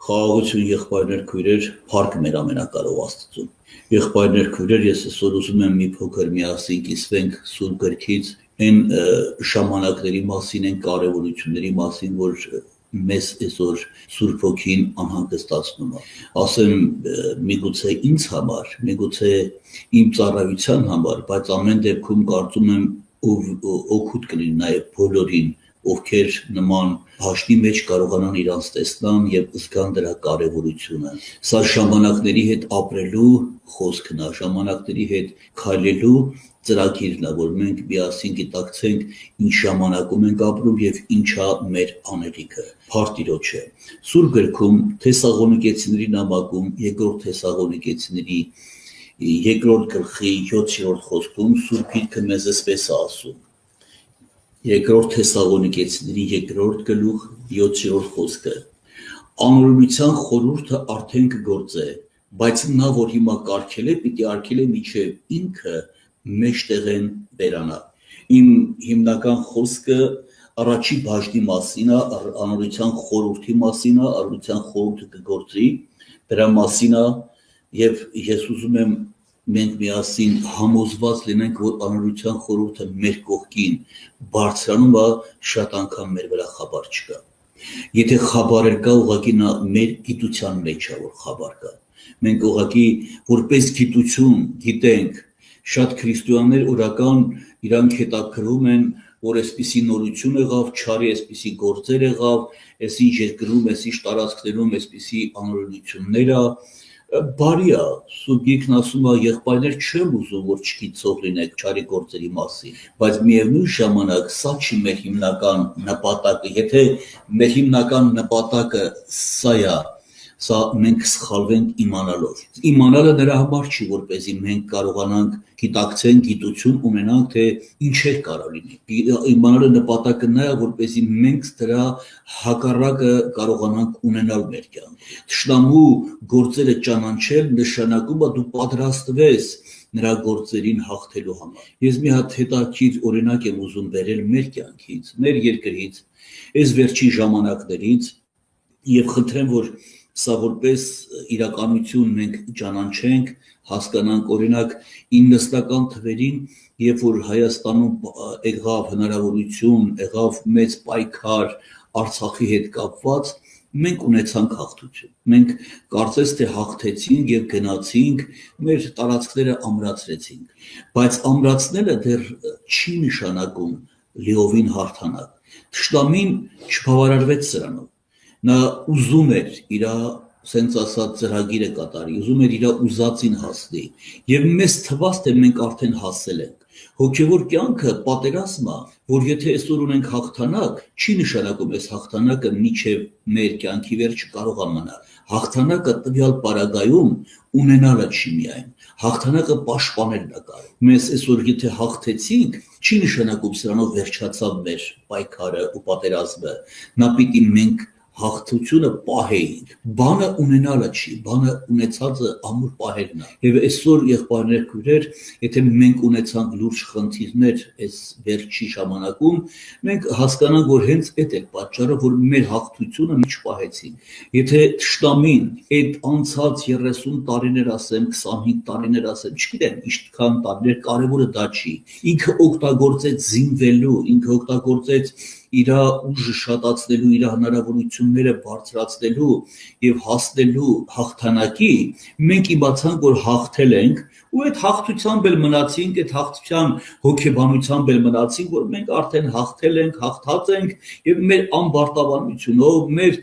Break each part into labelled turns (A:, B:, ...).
A: Խաղաղություն եղբայրներ քույրեր, փառք մեր ամենակարող Աստծուն։ Եղբայրներ քույրեր, ես այսօր ուզում եմ մի փոքր միասին կիսվենք Սուրբ Գրքից այն ժամանակների մասին, այն կարևորությունների մասին, որ մեզ այսօր Սուրբ Հոգին անհանգստացնում է։ Ասեմ, միգուցե ինձ համար, միգուցե իմ ծառայության համար, բայց ամեն դեպքում կարծում եմ օգուտ կլինի նաև բոլորին, ովքեր նման հաշտի մեջ կարողանան իրանց տեսնան եւ զգան դրա կարեւորությունը։ Սա ժամանակների հետ ապրելու խոսքն է, ժամանակների հետ քայլելու ծրագիրն է, որ մենք միասին գիտակցենք ինչ ժամանակում ենք ապրում եւ ինչա մեր անելիքը։ Փառք Տիրոջը։ Սուրբ գրքում Թեսաղոնիկեցիների նամակում, երկրորդ Թեսաղոնիկեցիների երկրորդ գլխի 7-րդ խոսքում Սուրբ Գիրքը մեզ այսպես է ասում։ Երկրորդ Թեսաղոնիկեցիների երկրորդ գլուխ 7-րդ խոսքը։ Անօրինության խորհուրդը արդեն կգործե, բայց նա, որ հիմա կարգել է, պիտի արգելե մինչև ինքը մեջտեղեն վերանա։ Իմ հիմնական խոսքը առաջի բաժնի մասին է, անօրինության խորհրդի մասին է, անօրինության խորհուրդը կգործի, դրա մասին է, եւ ես ուզում եմ մենք միասին համոզված լինենք, որ անօրինության խորհուրդը մեր կողքին բարձրանում է, շատ անգամ մեր վրա խաբար չկա։ Եթե խաբար կա, ուղղակի նա մեր գիտության մեջ է, որ խաբար կա։ Մենք ուղղակի որպես գիտություն գիտենք, շատ քրիստոնյաներ օրական իրանք հետաքրում են, որ այսպիսի նորություն եղավ, չարի այսպիսի գործեր եղավ, այսինչ երկրում, այսինչ տարածքներում այսպիսի անօրինություններ է, բարի է, Սուրբ Գիրքն ասում է, եղբայրներ չեմ ուզում, որ չգիտող լինեք չարի գործերի մասին, բայց միևնույն ժամանակ սա չի մեր հիմնական նպատակը, եթե մեր հիմնական նպատակը սա է, սա մենք սխալվենք իմանալով։ Իմանալը նրա համար չի, որպեսզի մենք կարողանանք գիտակցենք, գիտություն ունենանք, թե ինչեր կարող լինի։ Իմանալը նպատակը նա է, որպեսզի մենք դրա հակառակը կարողանանք ունենալ մեր կյանքում։ Թշնամու գործերը ճանաչել նշանակում է դու պատրաստվես նրա գործերին հաղթելու համար։ Ես մի հատ հետաքրքիր օրինակ եմ ուզում բերել մեր կյանքից, մեր երկրից, այս վերջին ժամանակներից եւ խնդրեմ, որ սա որպես իրականություն մենք ճանաչենք, հասկանանք, օրինակ 90-ական թվերին, երբ որ Հայաստանում եղավ հնարավորություն, եղավ մեծ պայքար Արցախի հետ կապված, մենք ունեցանք հաղթություն։ Մենք կարծես թե հաղթեցինք եւ գնացինք, մեր տարածքները ամրացրեցինք, բայց ամրացնելը դեռ չի նշանակում լիովին հաղթանակ։ Թշնամին չբավարարվեց սրանով։ Նա ուզում էր իր սենց ասած ծրագիրը կատարի, ուզում էր իր ուզածին հասնի, եւ մեզ թվաց, թե մենք արդեն հասել ենք։ Հոգևոր կյանքը պատերազմ է, որ եթե այսօր ունենք հաղթանակ, չի նշանակում այս հաղթանակը մինչև մեր կյանքի վերջը կարող է մնալ։ Հաղթանակը տվյալ պարագայում ունենալը չի միայն, հաղթանակը պաշտպանելն է կարող։ Մենք այսօր եթե հաղթեցինք, չի նշանակում սրանով վերջացավ մեր պայքարը ու պատերազմը։ Նա պիտի մենք հաղթությունը պահեինք, բանը ունենալը չի, բանը ունեցածը ամուր պահելն է։ Եվ այսօր եղբայրներ քույրեր, եթե մենք ունեցանք լուրջ խնդիրներ այս վերջի ժամանակում, մենք հասկանանք, որ հենց այդ է պատճառը, որ մեր հաղթությունը չպահեցինք։ Եթե թշնամին այդ անցած 30 տարիներ ասեմ, 25 տարիներ ասեմ, չգիտեմ, ինչքան տարիներ, կարևորը դա չի։ Ինքը օգտագործեց զինվելու, ինքը օգտագործեց իր ուժը շատացնելու, իր հնարավորությունները բարձրացնելու եւ հասնելու հաղթանակի, մենք իմացանք, որ հաղթել ենք ու այդ հաղթությամբ էլ մնացինք, այդ հաղթության հոգեբանությամբ էլ մնացինք, որ մենք արդեն հաղթել ենք, հաղթած ենք եւ մեր անբարտավանությունով, մեր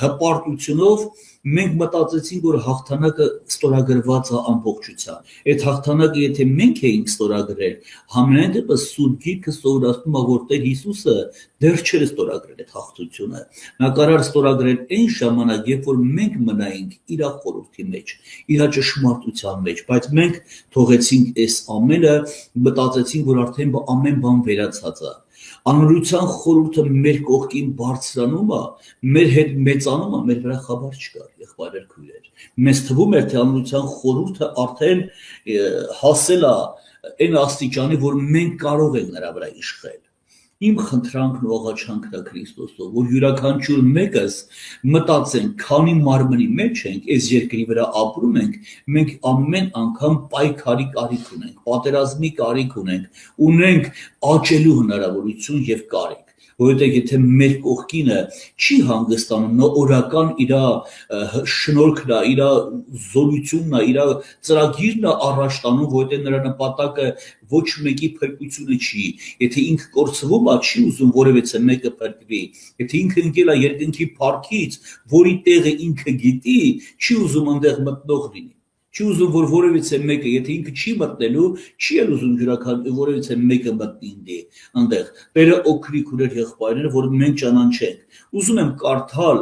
A: հպարտությունով մենք մտածեցինք, որ հաղթանակը ստորագրված է ամբողջությամբ։ Այդ հաղթանակը եթե մենք էինք ստորագրել, համենայն դեպս Սուրբ Գիրքը սովորացնում է, որ Տեր Հիսուսը դեռ չէր ստորագրել այդ հաղթությունը։ Նա կարող ստորագրել այն ժամանակ, երբ որ մենք մնայինք իր խորհրդի մեջ, իր ճշմարտության մեջ, բայց մենք թողեցինք այս ամենը, մտածեցինք, որ արդեն ամեն բան վերացած է։ Անօրինության խորհուրդը մեր կողքին բարձրանում է, մեր հետ մեծանում է, մեր վրա խաբար չկա, եղբայրներ քույրեր։ Մեզ թվում էր, թե անօրինության խորհուրդը արդեն հասել է այն աստիճանի, որ մենք կարող ենք նրա վրա իշխել։ Իմ խնդրանքն ու աղաչանքն է Քրիստոսով, որ յուրաքանչյուր մեկս մտածենք, քանի մարմնի մեջ ենք, այս երկրի վրա ապրում ենք, մենք ամեն անգամ պայքարի կարիք ունենք, պատերազմի կարիք ունենք աճելու հնարավորություն եւ կարիք, որովհետեւ եթե մեր կողքինը չի հանգստանում, նորական իր շնորհքն է, իր զորությունն է, իր ծրագիրն է առաջ տանում, որովհետեւ նրա նպատակը ոչ մեկի փրկությունը չի, եթե ինքը կորցվում է, չի ուզում որևէ մեկը փրկվի, եթե ինքը ընկել է երկնքի փառքից, որի տեղը ինքը գիտի, չի ուզում այնտեղ մտնող լինի, չի ուզում որ որևէ մեկը, եթե ինքը չի մտնելու, չի էլ ուզում որևէ մեկը մտնի այնտեղ, Տերը օգնի քուրեր եղբայրները, որ մենք ճանաչենք, ուզում եմ կարդալ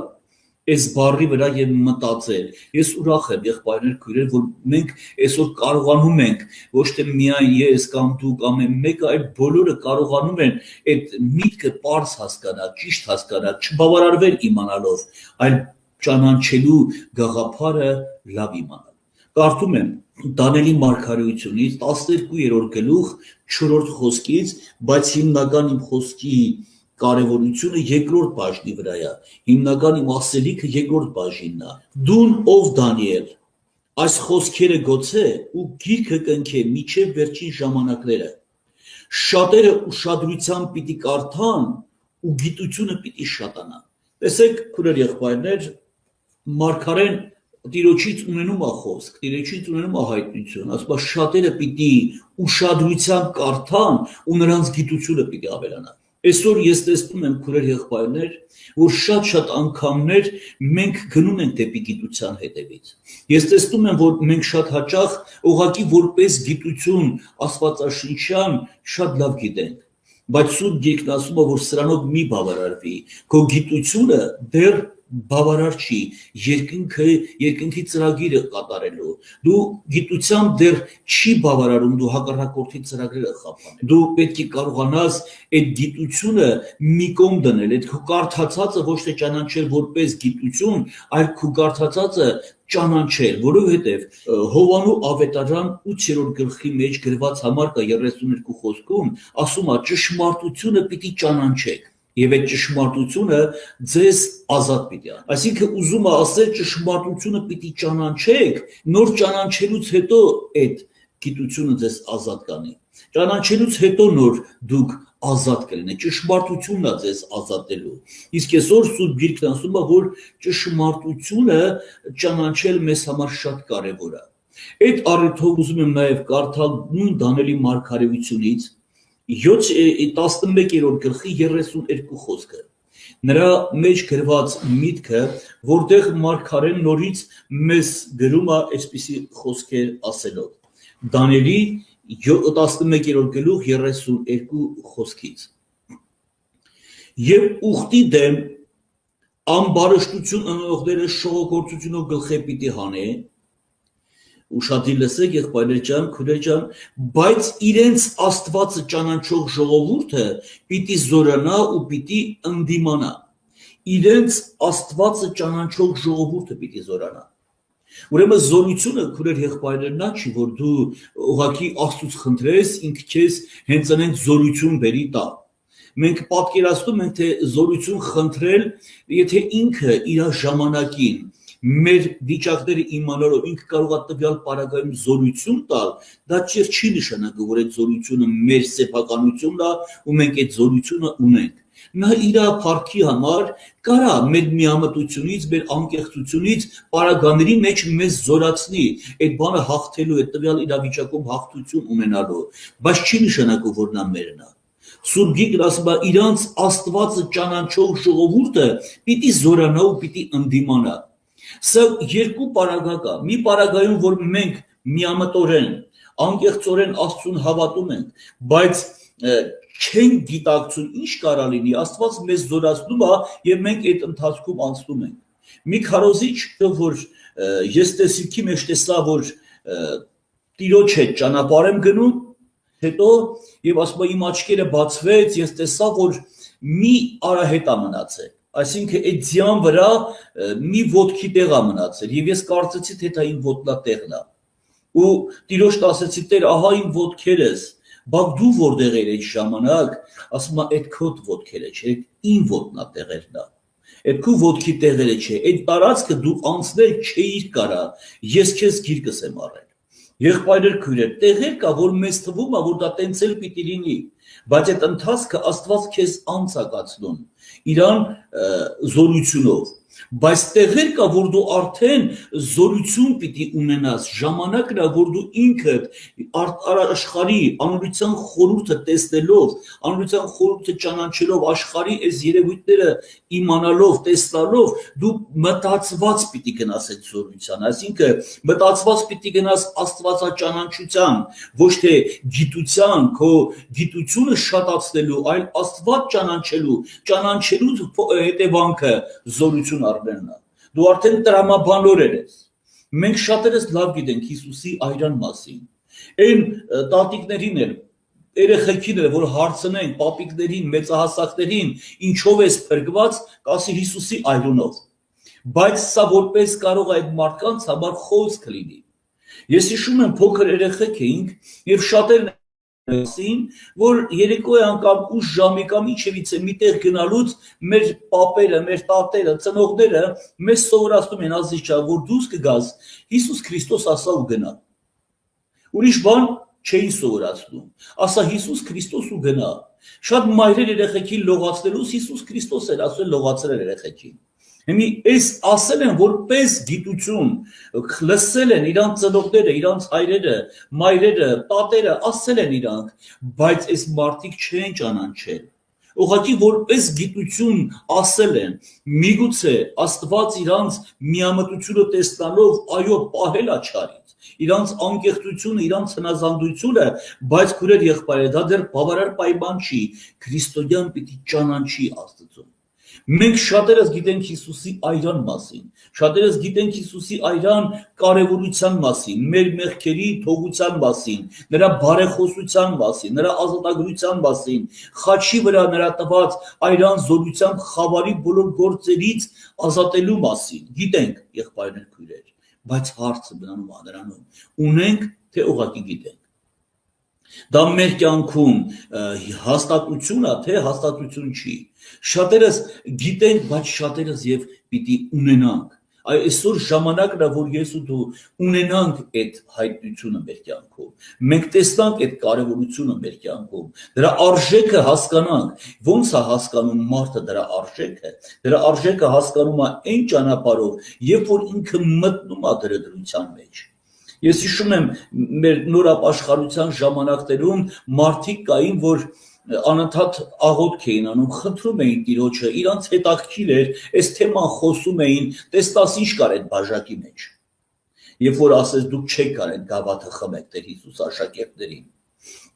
A: այս բառի վրա եւ մտածել, ես ուրախ եմ եղբայրներ քույրեր, որ մենք այսօր կարողանում ենք, ոչ թե միայն ես կամ դու կամ մեկը, այլ բոլորը կարողանում են այդ միտքը པարզ հասկանալ, ճիշտ հասկանալ, չբավարարվել իմանալով, այլ ճանաչելու գաղափարը լավ իմանալ։ Կարդում եմ Դանիելի մարգարեությունից 12-րդ գլուխ 4-րդ խոսքից, բայց հիմնական իմ խոսքի կարևորությունը երկրորդ բաժնի վրա է, հիմնական իմ ասելիքը երկրորդ բաժինն է։ Դուն ով Դանիել, այս խոսքերը գոցե ու գիրքը կնքե մինչև վերջին ժամանակները։ Շատերը ուշադրությամբ պիտի կարդան ու գիտությունը պիտի շատանա։ Տեսեք, քուրեր եղբայրներ, մարգարեն Տիրոջից ունենում է խոսք, Տիրոջից ունենում է հայտնություն, ասում է շատերը պիտի ուշադրությամբ կարդան ու նրանց գիտությունը պիտի ավելանա։ Այսօր ես տեսնում եմ քուրեր եղբայրներ, որ շատ անգամներ մենք գնում ենք դեպի գիտության հետևից։ Ես տեսնում եմ, որ մենք շատ հաճախ ուղղակի որպես գիտություն աստվածաշնչյան շատ լավ գիտենք, բայց Սուրբ Գիրքն ասում է, որ սրանով մի բավարարվի, քո գիտությունը դեռ բավարար չի երկնքի ծրագիրը կատարելու, դու գիտությամբ դեռ չի բավարարում, դու հակառակորդի ծրագրերը խափանել, դու պետք է կարողանաս այդ գիտությունը մի կողմ դնել, այդ քո կարդացածը ոչ թե ճանաչել որպես գիտություն, այլ քո կարդացածը ճանաչել, որովհետև Հովանու ավետարան 8-րդ գլխի մեջ գրված համար կա 32 խոսքում, ասում է ճշմարտությունը պիտի ճանաչեք։ Եվ այդ ճշմարտությունը ձեզ ազատ պիտի անի։ Այսինքն ուզում է ասել ճշմարտությունը պիտի ճանաչեք, նոր ճանաչելուց հետո այդ գիտությունը ձեզ ազատ կանի։ Ճանաչելուց հետո նոր դուք ազատ կլինեք, ճշմարտությունն է ձեզ ազատելու։ Իսկ այսօր Սուրբ Գիրքն ասում է, որ ճշմարտությունը ճանաչել մեզ համար շատ կարևոր է։ Այդ առիթով ուզում եմ նաև կարդալ նույն Դանիելի մարգարեությունից 11-րդ գլխի 32 խոսքը։ Նրա մեջ գրված միտքը, որտեղ մարգարեն նորից մեզ գրում է այսպիսի խոսքեր ասելով։ Դանիելի 11-րդ գլուխ 32 խոսքից։ Եվ ուխտի դեմ ամբարշտություն ընողները շողոքորթությունով գլխի պիտի հանեն, ուշադիր լսեք եղբայրներ ջան, քուրեր ջան, բայց իրենց Աստվածը ճանաչող ժողովուրդը պիտի զորանա ու պիտի ընդդիմանա։ Իրենց Աստվածը ճանաչող ժողովուրդը պիտի զորանա։ Ուրեմն զորությունը քուրեր եղբայրներ նա չի, որ դու ուղղակի Աստծուց խնդրես, ինքը քեզ հենց այնց զորություն բերի տա։ Մենք պատկերացնում ենք, թե զորություն խնդրել, եթե ինքը իր ժամանակին մեր վիճակները իմանալով ինքը կարող է տվյալ պարագայում զորություն տալ, դա չի նշանակում, որ այդ զորությունը մեր սեփականությունն է ու մենք այդ զորությունը ունենք։ Նա իր փառքի համար կարա մեր միամտությունից, մեր անկեղծությունից պարագաների մեջ մեզ զորացնի, այդ բանը հաղթելու, այդ տվյալ իրավիճակում հաղթություն ունենալու, բայց չի նշանակում, որ նա մերն է։ Սուրբ Գիրքն ասում է, իրանց Աստվածը ճանաչող ժողովուրդը պիտի զորանա ու պիտի ընդդիմանա։ Սա երկու պարագա կա։ Մի պարագայում, որ մենք միամտորեն, անկեղծորեն Աստծուն հավատում ենք, բայց չենք գիտակցում ինչ կարա լինի, Աստված մեզ զորացնում է եւ մենք այդ ընթացքում անցնում ենք։ Մի քարոզիչ, որ ես տեսիքի մեջ տեսա, որ Տիրոջ հետ ճանապարհ եմ գնում, հետո եւ ասում է իմ աչքերը բացվեց, ես տեսա, որ մի արահետ է մնացել։ Այսինքն այդ ձյան վրա մի ոտքի տեղ է մնացել եւ ես կարծեցի թե դա իմ ոտնատեղն է։ Ու Տիրոջն ասեցի, Տեր, ահա իմ ոտքերս, Բայց դու որտեղ էր այդ ժամանակ, ասում է այդ քոտ ոտքերը չէ, ին ոտնա տեղերն է։ Այդ քու ոտքի տեղերը չէ, այդ տարածքը դու անցնել չէիր կարա, ես քեզ գիրկս եմ առել։ Եղբայրեր քույրեր, տեղեր կա, որ մեզ թվում է, որ դա տենց էլ պիտի լինի, բայց այդ ընթացքը Աստված քեզ անցակացնում իրան զորությունով, բայց տեղեր կա, որ դու արդեն զորություն պիտի ունենաս, ժամանակն է, որ դու ինքդ աշխարհի անօրության խորհուրդը տեսնելով, անօրության խորհուրդը ճանաչելով, աշխարհի այս երևույթները իմանալով, տեսնալով, դու մտածված պիտի գնաս այդ զորության, այսինքն մտածված պիտի գնաս աստվածաճանաչության, ոչ թե գիտության, քո գիտությունը շատացնելու, այլ Աստված ճանաչելու հետևանքը զորություն առնելն է։ Դու արդեն տրամաբանոր ես։ Մենք շատերս լավ գիտենք Հիսուսի այրան մասին։ Այն տատիկներին էլ, երեխեքին էլ, որ հարցնեն պապիկներին, մեծահասակներին, ինչով ես փրկված, կասի Հիսուսի այրունով։ Բայց սա որպես կարող է այդ մարդկանց համար խոսք լինի։ Ես հիշում եմ փոքր երեխեք էինք եւ շատերն ասին, որ երեկոյի անգամ 8 ժամի կամ ինչևիցե միտեղ գնալուց մեր պապերը, մեր տատերը, ծնողները մեզ սովորացնում են ազիջա, որ դուս կգաս Հիսուս Քրիստոս ասա ու գնա։ Ուրիշ բան չէին սովորացնում։ Ասա Հիսուս Քրիստոս ու գնա։ Շատ մայրեր երեխեքին լողացնելուց Հիսուս Քրիստոս էր ասել լողացրել երեխեքին։ Հիմի այս ասել են որպես գիտություն, լսել են իրանց ծնողները, իրանց հայրերը, մայրերը, տատերը, ասել են իրանք, բայց այս մարդիկ չեն ճանաչել։ Ուղղակի որպես գիտություն ասել են, միգուցե Աստված իրանց միամտությունը տեսնալով, այո, պահել աչարից, իրանց անկեղծությունը, իրանց հնազանդությունը, բայց քուրեր եղբայրեր, դա դեռ բավարար պայման չի, քրիստոնյան պիտի ճանաչի Աստծուն։ Մենք շատերս գիտենք Հիսուսի այրան մասին, շատերս գիտենք Հիսուսի այրան կարևորության մասին, մեր մեղքերի թողության մասին, նրա բարեխոսության մասին, նրա ազատագրության մասին, խաչի վրա նրա տված այրան զորությամբ խավարի բոլոր գործերից ազատելու մասին, գիտենք եղբայրներ քույրեր, բայց հարցը մնում է նրանում, ունենք թե ուղղակի գիտենք։ Դա մեր կյանքում հաստատություն է, թե հաստատություն չի։ Շատերս գիտենք, բայց շատերս եւ պիտի ունենանք։ Այսօր ժամանակն է, որ ես ու դու ունենանք այդ հայտնությունը մեր կյանքում։ Մենք տեսնանք այդ կարևորությունը մեր կյանքում։ Դրա արժեքը հասկանանք։ Ոնց է հասկանում մարդը դրա արժեքը։ Դրա արժեքը հասկանում է այն ճանապարհով, երբ որ ինքը մտնում է դրա դրության մեջ։ Ես հիշում եմ մեր նոր ապաշխարության ժամանակներում մարդիկ կային, որ անընդհատ աղոթք էին անում, խնդրում էին Տիրոջը, իրանց հետաքրքիր էր, այս թեման խոսում էին, տեսնաս ինչ կար այդ բաժակի մեջ։ Երբ որ ասես դուք չեք կարող գավաթը խմեք Տեր Հիսուս աշակերտներին,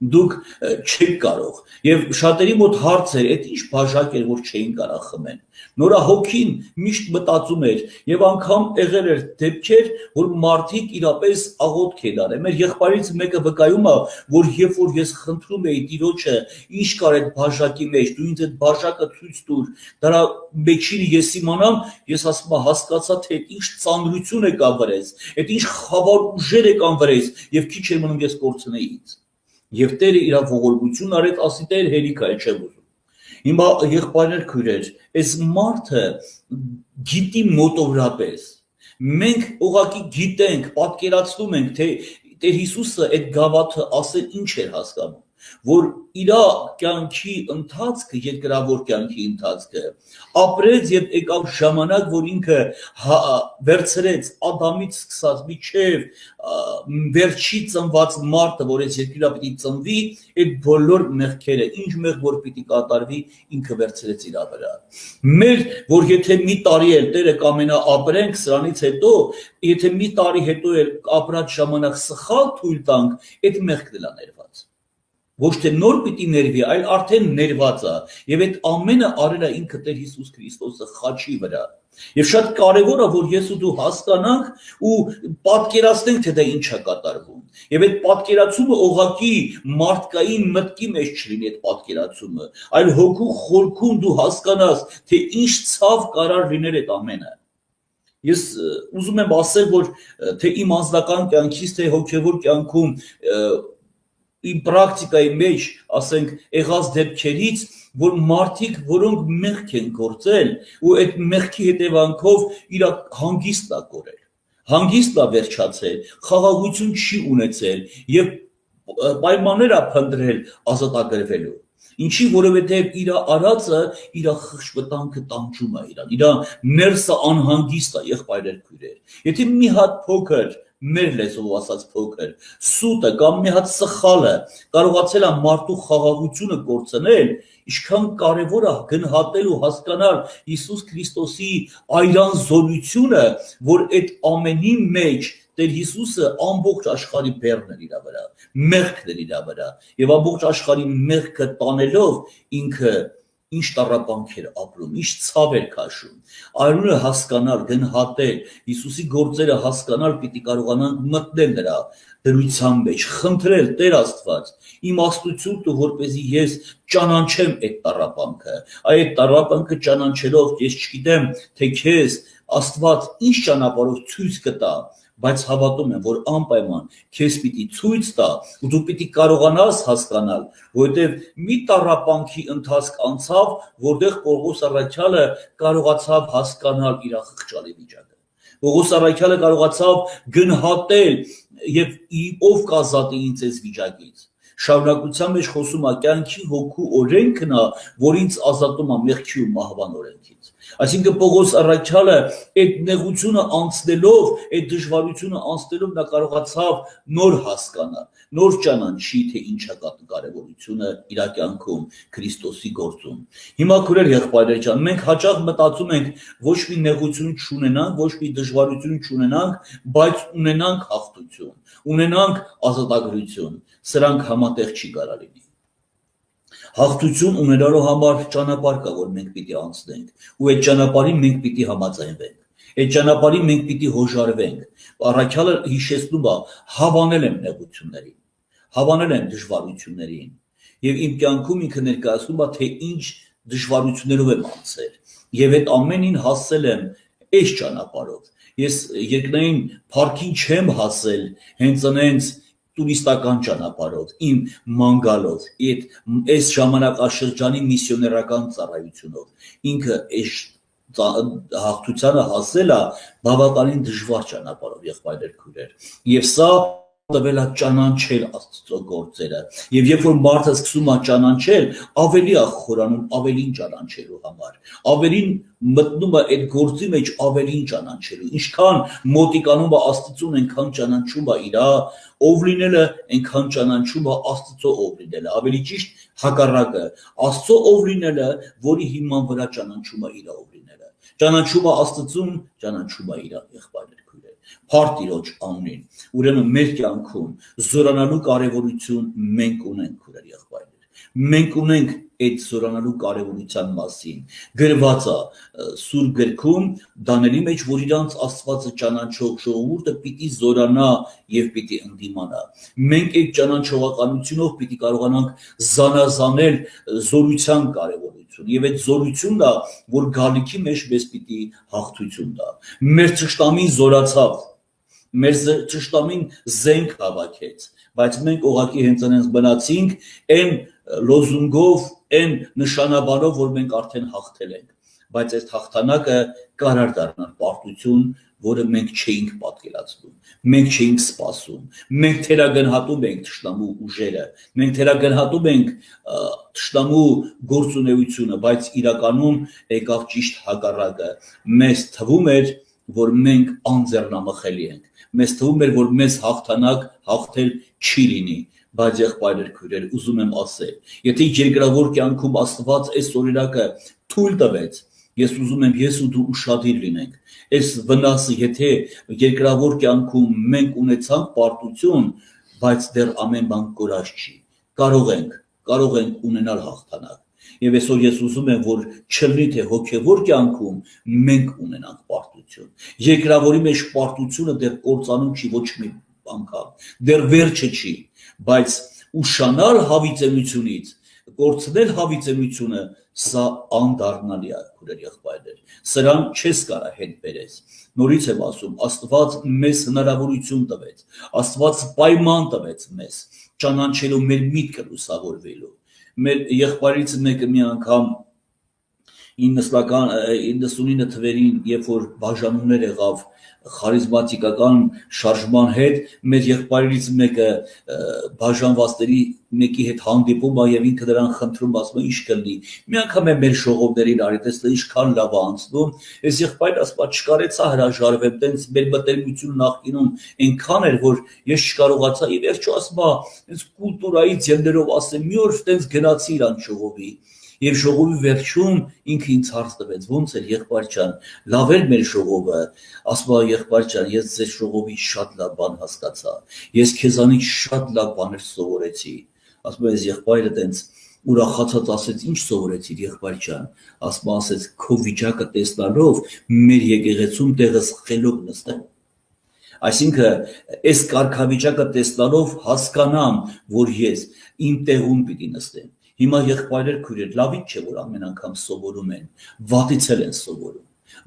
A: դուք չեք կարող եւ շատերի մոտ հարց էր, այդ ինչ բաժակ էր, որ չէին կարող խմեն։ Նորա հոգին միշտ մտածում էր եւ անգամ եղել էր դեպքեր, որ մարդիկ իրապես աղոթք են արել։ Մեր եղբայրից մեկը վկայում է, որ երբ որ ես խնդրում էի Տիրոջը, ինչ կար այդ բաժակի մեջ, դու ինձ այդ բաժակը ցույց տուր, դրա մեջին ես իմանամ, ես ասում եմ հասկացա, թե այդ ինչ ծանրություն է կա վրես, այդ ինչ խավար ուժեր է կան վրես եւ քիչ էր մնում ես կորցնեի ինձ։ Եվ Տերը իր ողորմություն արեց, ասի Տեր հերիք է, չեմ ուզում։ Հիմա եղբայրներ քույրեր, այս մարդը գիտի մոտավորապես։ Մենք ուղղակի գիտենք, պատկերացնում ենք, թե Տեր Հիսուսը այդ գավաթը ասել ինչ էր հասկանում, որ իր կյանքի ընթացքը, երկրավոր կյանքի ընթացքը ապրեց եւ եկավ ժամանակ, որ ինքը վերցրեց Ադամից սկսած միջև վերջի ծնված մարդը, որ այս երկրի պիտի ծնվի, այդ բոլոր մեղքերը, ինչ մեղ որ պիտի կատարվի, ինքը վերցրեց իր վրա։ Մեր, որ եթե մի տարի էլ Տերը կամենա ապրենք սրանից հետո, եթե մի տարի հետո էլ ապրած ժամանակ սխալ թույլ տանք, այդ մեղքն է ներված։ Ոչ թե նոր պիտի ներվի, այլ արդեն ներված է, եւ այդ ամենը արել է ինքը Տեր Հիսուս Քրիստոսը խաչի վրա։ Եվ շատ կարևոր է, որ ես ու դու հասկանանք ու պատկերացնենք, թե դա ինչ է կատարվում։ Եվ այդ պատկերացումը ուղղակի մարդկային մտքի մեջ չլինի այդ պատկերացումը, այլ հոգու խորքում դու հասկանաս, թե ինչ ցավ կարար լինել այդ ամենը։ Ես ուզում եմ ասել, որ թե իմ անձնական կյանքից, թե հոգևոր կյանքում պրակտիկայի մեջ, ասենք, եղած դեպքերից, որ մարդիկ, որոնք մեղք են գործել, ու այդ մեղքի հետևանքով իր հանգիստն է կորել, հանգիստն է վերջացել, խաղաղություն չի ունեցել եւ պայմաններ է փնտրել ազատագրվելու։ Ինչի, որովհետև իր արածը, իր խշտվտանքը տանջում է իրան, իր ներսը անհանգիստ է, եղբայրներ քույրեր։ Եթե մի հատ փոքր, մեր լեզվով ասած փոքր, սուտը կամ մի հատ սխալը կարողացել է մարդու խաղաղությունը կորցնել, ինչքան կարևոր է գնահատել ու հասկանալ Հիսուս Քրիստոսի այրան զորությունը, որ այդ ամենի մեջ Տեր Հիսուսը ամբողջ աշխարհի բեռն էր իր վրա, մեղքն էր իր վրա, եւ ամբողջ աշխարհի մեղքը տանելով ինքը ինչ տառապանքեր ապրում, ինչ ցավ էր քաշում։ Արյունը հասկանալ, գնահատել, Հիսուսի գործերը հասկանալ, պիտի կարողանանք մտնել նրա դրության մեջ, խնդրել Տեր Աստված, իմաստություն տու, որպեսզի ես ճանաչեմ այդ տառապանքը, այդ տառապանքը ճանաչելով ես չգիտեմ, թե քեզ Աստված ինչ ճանապարհով ցույց կտա, բայց հավատում եմ, որ անպայման քեզ պիտի ցույց տա ու դու պիտի կարողանաս հասկանալ, որովհետև մի տառապանքի ընթացք անցավ, որտեղ Պողոս առաքյալը կարողացավ հասկանալ իր խղճալի վիճակը։ Պողոս առաքյալը կարողացավ գնահատել եւ ով կազատի ինձ այս վիճակից։ Շարունակության մեջ խոսում է կյանքի հոգու օրենքն է, որ ինձ ազատում է մեղքի ու մահվան օրենքից։ Այսինքն Պողոս առաքյալը այդ նեղությունը անցնելով, այդ դժվարությունը անցնելով նա կարողացավ նոր հասկանալ, նոր ճանաչի, թե ինչ է կարևորությունը իր կյանքում Քրիստոսի գործում։ Հիմա քույրեր եղբայրներ ջան, մենք հաճախ մտածում ենք ոչ մի նեղություն չունենանք, ոչ մի դժվարություն չունենանք, բայց ունենանք հաղթություն, ունենանք ազատագրություն։ Սրանք համատեղ չի կարա լինի։ Հաղթություն ունենալու համար ճանապարհ կա, որ մենք պիտի անցնենք, ու այդ ճանապարհին մենք պիտի համաձայնվենք, այդ ճանապարհին մենք պիտի հոժարվենք։ Առաքյալը հիշեցնում է, հավանել եմ նեղություններին, հավանել եմ դժվարություններին, եւ իմ կյանքում ինքը ներկայացնում է, թե ինչ դժվարություններով եմ անցել, եւ այդ ամենին հասել եմ այս ճանապարհով։ Ես երկնային փառքին չեմ հասել հենց այնց տուրիստական ճանապարհով, իմ մանգալով, այս ժամանակաշրջանի միսիոներական ծառայությունով, ինքը այս հաղթությանը հասել է բավականին դժվար ճանապարհով, եղբայրներ քույրեր, եւ սա տվել է ճանաչել Աստծո գործերը, եւ երբ որ մարդը սկսում է ճանաչել, ավելի է խորանում ավելին ճանաչելու համար, ավելին մտնում է այդ գործի մեջ ավելին ճանաչելու, ինչքան մոտիկանում է Աստծուն, այնքան ճանաչում է իր ով լինելը, այնքան ճանաչում է Աստծո ով լինելը, ավելի ճիշտ հակառակը, Աստծո ով լինելը, որի հիման վրա ճանաչում է իր ով լինելը, ճանաչում է Աստծուն, ճանաչում է իր եղբայրներ քույրեր, փառք Տիրոջ անունին։ Ուրեմն մեր կյանքում զորանալու կարևորություն մենք ունենք, քույրեր եղբայրներ, մենք ունենք այդ զորանալու կարևորության մասին գրված է Սուրբ գրքում Դանիելի մեջ, որ իրանց Աստվածը ճանաչող ժողովուրդը պիտի զորանա եւ պիտի ընդդիմանա։ Մենք այդ ճանաչողականությունով պիտի կարողանանք զանազանել զորության կարևորություն եւ այդ զորությունն է, որ գալիքի մեջ մեզ պիտի հաղթություն տա։ Մեր ճշտամին զորացավ, մեր ճշտամին զենք հավաքեց, բայց մենք ուղղակի հենց այնպես մնացինք այն լոզունգով, այն նշանաբանով, որ մենք արդեն հաղթել ենք, բայց այդ հաղթանակը կարար դառնալ պարտություն, որը մենք չէինք պատկերացնում, մենք չէինք սպասում, մենք թերագնահատում ենք թշնամու ուժերը, մենք թերագնահատում ենք թշնամու գործունեությունը, բայց իրականում եկավ ճիշտ հակառակը։ Մեզ թվում էր, որ մենք անձեռնամխելի ենք, մեզ թվում էր, որ մեզ հաղթանակ հաղթել չի լինի, բայց եղբայրներ քույրեր, ուզում եմ ասել, եթե երկրավոր կյանքում Աստված այս օրինակը թույլ տվեց, ես ուզում եմ ես ու դու ուշադիր լինենք, այս վնասը, եթե երկրավոր կյանքում մենք ունեցանք պարտություն, բայց դեռ ամեն բան կորած չի, կարող ենք ունենալ հաղթանակ։ Եվ այսօր ես ուզում եմ, որ չլինի թե հոգևոր կյանքում մենք ունենանք պարտություն։ Երկրավորի մեջ պարտությունը դեռ կործանում չի ոչ մի անգամ, դեռ վերջը չի, բայց ուշանալ հավիտենությունից, կորցնել հավիտենությունը, սա անդառնալի է, քույրեր եղբայրներ, սրան չես կարա հետ բերես։ Նորից եմ ասում, Աստված մեզ հնարավորություն տվեց, Աստված պայման տվեց մեզ, ճանաչելու մեր միտքը լուսավորվելու։ Մեր եղբայրից մեկը մի անգամ 99 թվերին, երբ որ բաժանումներ եղավ խարիզմատիկական շարժման հետ, մեր եղբայրից մեկը բաժանվածների մեկի հետ հանդիպում է եւ ինքը նրան խնդրում, ասում է ինչ կլինի։ Մի անգամ է մեր ժողովներին արի, տեսնի ինչքան լավ է անցնում։ Այս եղբայրը ասում է չկարեցա հրաժարվել, տենց մեր մտերմությունը նախկինում այնքան էր, որ ես չկարողացա եւ վերջո ասում է, այս կուլտուրայի ձեռներով ասեմ, մի օր տենց գնացի իրան ժողովի։ Եվ ժողովի վերջում ինքը ինձ հարց տվեց, ոնց էր եղբայր ջան, լավ էր մեր ժողովը, ասում է եղբայր ջան, ես ձեր ժողովից շատ լավ բան հասկացա, ես քեզանից շատ լավ բաներ սովորեցի, ասում է այս եղբայրը տենց ուրախացած ասեց, ինչ սովորեցիր եղբայր ջան, ասում է ասեց, քո վիճակը տեսնալով մեր եկեղեցում տեղը խելոք նստեմ։ Այսինքն այս կարգավիճակը տեսնալով հասկանամ, որ ես իմ տեղում պիտի նստեմ։ Հիմա եղբայրեր քույրեր, լավից չէ, որ ամեն անգամ սովորում են, վատից են սովորում,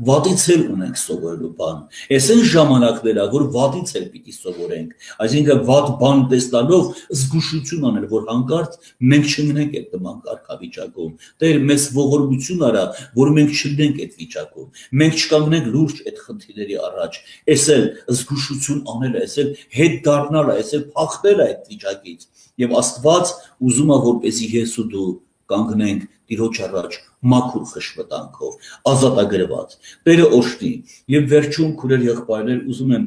A: վատից ունենք սովորելու բան։ Այս են ժամանակները, որ վատից պիտի սովորենք, այսինքն վատ բան տեսնալով զգուշություն անել, որ հանկարծ մենք չընկնենք այդ նման կարգավիճակում։ Տեր մեզ ողորմություն արա, որ մենք չլինենք այդ վիճակում, մենք չկանգնենք լուրջ այդ խնդիրների առաջ, այս էլ զգուշություն անելը, այս էլ հետ դառնալը, այս էլ փախնելը այդ վիճակից։ Եվ Աստված ուզում է, որպեսզի ես ու դու կանգնենք Տիրոջ առաջ մաքուր խշմտանքով, ազատագրված։ Տերը օժտի։ Եվ վերջում քուրեր եղբայրներ ուզում եմ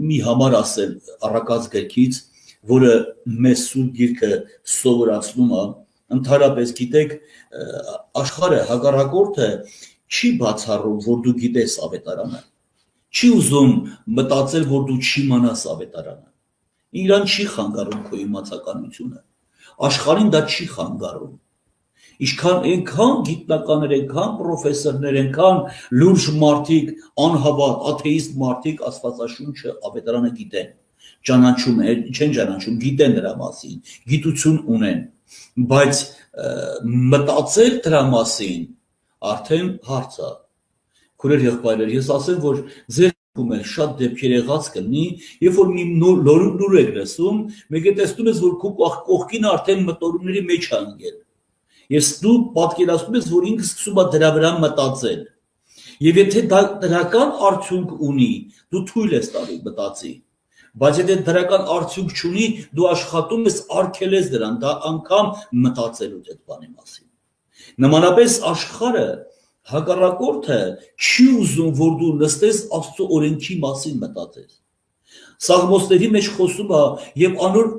A: մի համար ասել առակած գրքից, որը մեզ Սուրբ Գիրքը սովորացնում է, ընդհանրապես գիտեք, աշխարհը հակառակորդը չի բացառում, որ դու գիտես ավետարանը, չի ուզում մտածել, որ դու չիմանաս ավետարանը, իրան չի խանգարում քո իմացականությունը, աշխարհին դա չի խանգարում, ինչքան այնքան գիտնականներ, այնքան պրոֆեսորներ, այնքան լուրջ մարդիկ, անհավատ, աթեիստ մարդիկ Աստվածաշունչը ավետարանը գիտեն, ճանաչում են, չեն ճանաչում, գիտեն դրա մասին, գիտություն ունեն, բայց մտածել դրա մասին արդեն հարց է։ Քուրեր եղբայրներ, ես ասեմ, որ ձեր կողմել շատ դեպքեր եղած կլինի, երբ որ մի լուր եք լսում, մեկ է տեսնում ես, որ քո կողքին արդեն մտորումների մեջ է ընկել։ Ես դու պատկերացնում ես, որ ինքը սկսում է դրա վրա մտածել։ Եվ եթե դա դրական արդյունք ունի, դու թույլ ես տալու մտածի։ Բայց եթե դրական արդյունք չունի, դու աշխատում ես արգելես դրան, դա անգամ մտածելու այդ բանի մասին։ Նմանապես աշխարհը հակառակորդը չի ուզում, որ դու նստես Աստծո օրենքի մասին մտածես։ Սաղմոսների մեջ խոսում է, եւ անոր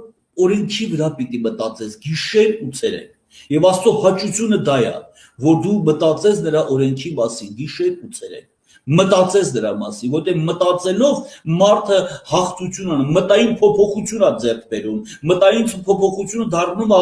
A: օրենքի վրա պիտի մտածես գիշեր ու ցերեկ։ Եվ Աստծո հաճությունը դա է, որ դու մտածես նրա օրենքի մասին գիշեր ու ցերեկ։ Մտածես դրա մասին, որտեղ մտածելով մարդը հաղթություն անում, մտային փոփոխություն է ձեռք բերում, մտային փոփոխությունը դառնում է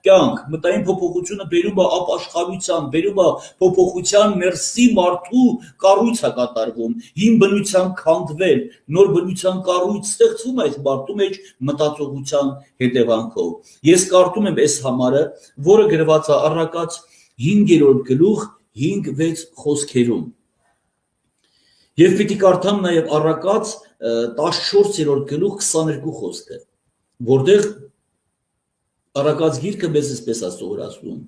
A: կյանք, մտային փոփոխությունը բերում է ապաշխարության, բերում է փոփոխության ներսի մարդու կառույց է կատարվում, հին բնության քանդվել, նոր բնության կառույց ստեղծվում է այս մարդու մեջ մտածողության հետևանքով։ Ես կարդում եմ այս համարը, որը գրված է Առակաց 5-րդ գլուխ 5-6 խոսքերում։ Եվ պիտի կարդամ նաև Առակաց 14-րդ գլուխ 22 խոսքը, որտեղ Առակաց գիրքը մեզ այսպես է սովորացնում.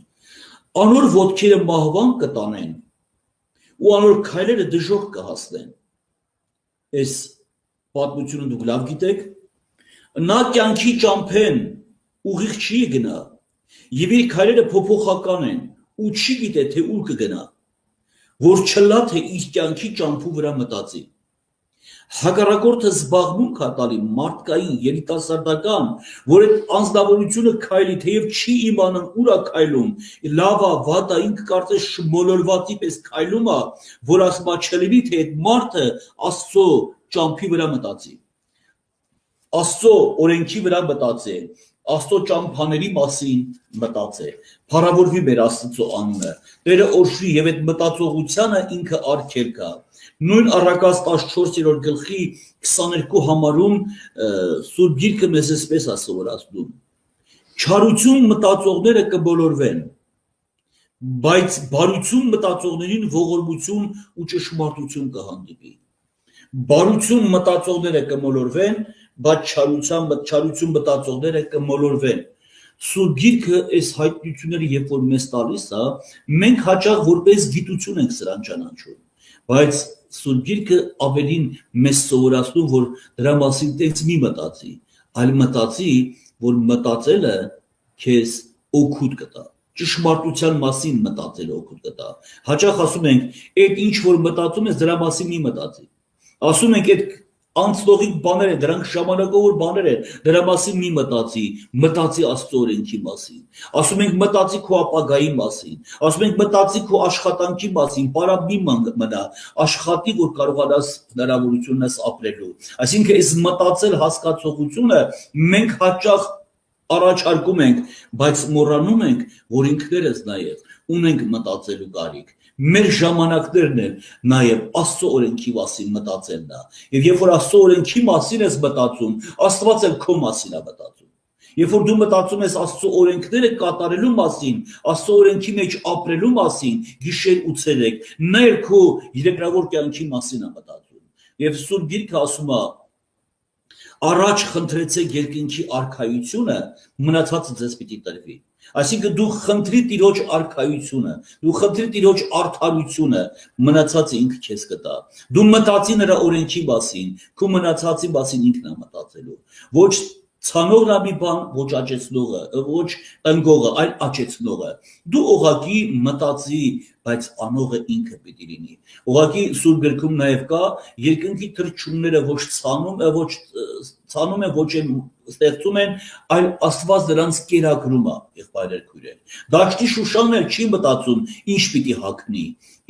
A: անոր ոտքերը մահվան կտանեն ու անոր քայլերը դժոխք կհասնեն։ Այս պատմությունը դուք լավ գիտեք, նա կյանքի ճամփեն ուղիղ չի գնա, եւ իր քայլերը փոփոխական են ու չի գիտե թե ուր կգնա, որ չլա թե իր կյանքի ճամփու վրա մտածի։ Հակառակորդը զբաղմունք է տալի մարդկային, երիտասարդական, որ այդ անձնավորությունը քայլի, թեև չի իմանում ուր է քայլում, լավ է, վատ է, ինքը կարծես շմոլորվածի պես քայլում է, որ ասում է չլինի, թե այդ մարդը Աստծո ճամփի վրա մտածի, Աստծո օրենքի վրա մտածի, Աստծո ճամփաների մասին մտածի, փառավորվի մեր Աստծո անունը, Տերը օրհնի եւ այդ մտածողությանը ինքը արգել կա։ Նույն Առակաց 14-րդ գլխի 22 համարում Սուրբ Գիրքը մեզ այսպես է սովորացնում. չարություն մտածողները կբոլորվեն, բայց բարություն մտածողներին ողորմություն ու ճշմարտություն կհանդիպի։ Բարություն մտածողները կմոլորվեն, բայց չարություն մտածողները կմոլորվեն։ Սուրբ Գիրքը այս հայտնությունները երբ որ մեզ տալիս է, մենք հաճախ որպես գիտություն ենք սրան ճանաչում, բայց Սուրբ Գիրքը ավելին մեզ սովորացնում, որ դրա մասին տենց մի մտածի, այլ մտածի, որ մտածելը քեզ օգուտ կտա, ճշմարտության մասին մտածելը օգուտ կտա։ Հաճախ ասում ենք, այդ ինչ որ մտածում ես, դրա մասին մի մտածի։ Ասում ենք, այդ անցնողիկ բաներ են, դրանք ժամանակավոր բաներ են, դրա մասին մի մտածի Աստծո օրենքի մասին։ Ասում ենք մտածի քո ապագայի մասին, ասում ենք մտածի քո աշխատանքի մասին, պարապ մի մնա, աշխատի, որ կարողանաս հնարավորություն ունես ապրելու։ Այսինքն այս մտածել հասկացողությունը մենք հաճախ առաջարկում ենք, բայց մոռանում ենք, որ ինքներս նաև ունենք մտածելու կարիք։ Մեր ժամանակներն են նաև Աստծո օրենքի մասին մտածելն է։ Եվ երբ որ Աստծո օրենքի մասին ես մտածում, Աստված էլ քո մասին է մտածում։ Երբ որ դու մտածում ես Աստծո օրենքները կատարելու մասին, Աստծո օրենքի մեջ ապրելու մասին, գիշեր ու ցերեկ, նա էլ քո երկրավոր կյանքի մասին է մտածում։ Եվ Սուրբ Գիրքը ասում է. առաջ խնդրեցեք երկնքի արքայությունը, մնացածը ձեզ պիտի տրվի։ Այսինքն դու խնդրի Տիրոջ արքայությունը, դու խնդրի Տիրոջ արդարությունը, մնացածը ինքը քեզ կտա։ Դու մտածի նրա օրենքի մասին, քո մնացածի մասին ինքն է մտածելու։ Ոչ ցանողն է մի բան, ոչ աճեցնողը, ոչ ընկողը, այլ աճեցնողը։ Դու ուղղակի մտածի, բայց անողը ինքը պիտի լինի։ Ուղղակի Սուրբ Գրքում նաև կա երկնքի թռչունները ոչ ցանում են, ոչ ստեղծում են, այլ Աստված դրանց կերակրում է, եղբայրներ քույրեր։ Դաշտի Շուշանն էլ չի մտածում, ինչ պիտի հագնի։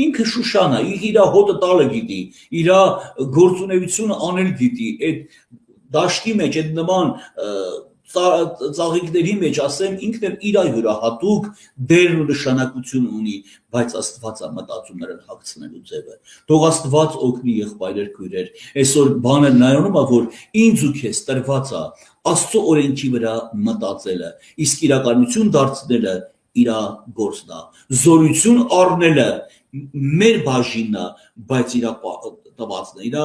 A: Ինքը Շուշան է, իր հոտը տալը գիտի, իր գործունեությունը անել գիտի, այդ դաշտի մեջ, այդ նման ծաղիկների մեջ, ասեմ, ինքն էլ իր յուրահատուկ դերն ու նշանակություն ունի, բայց Աստված է մտածում նրան հագցնելու ձևը։ Թող Աստված օգնի եղբայրներ քույրեր։ Այսօր բանը նայանում է, որ ինձ ու քեզ տրված է Աստծո օրենքի վրա մտածելը, իսկ իրականություն դարձնելը իր գործն է։ Զորություն առնելը մեր բաժինն է, բայց իր տվածն է, իր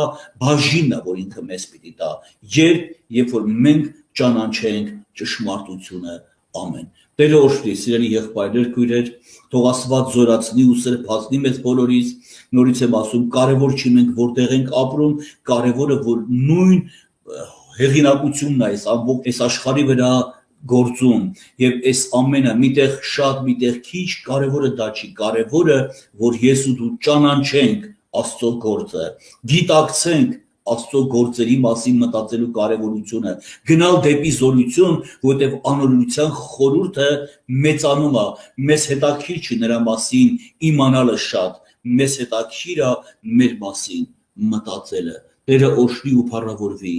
A: բաժինն է, որ ինքը մեզ պիտի տա, երբ որ մենք ճանաչենք ճշմարտությունը։ Ամեն։ Տերը օրհնի, սիրելի եղբայրներ քույրեր, թող Աստված զորացնի ու սրբացնի մեզ բոլորիս։ Նորից եմ ասում, կարևոր չի մենք որտեղ ենք ապրում, կարևորը որ նույն հեղինակությունն է այս աշխարհի վրա գործում եւ այս ամենը միտեղ շատ, միտեղ քիչ, կարևորը դա չի, կարևորը որ ես ու դու ճանաչենք Աստծո գործը, գիտակցենք Աստծո գործերի մասին մտածելու կարևորությունը, գնալ դեպի զորություն, որտեղ անօրինության խորհուրդը մեծանում է, մեզ հետաքրքիր չի նրա մասին իմանալը շատ, մեզ հետաքրքիր է մեր մասին մտածելը։ Տերը օրհնի ու փառավորվի։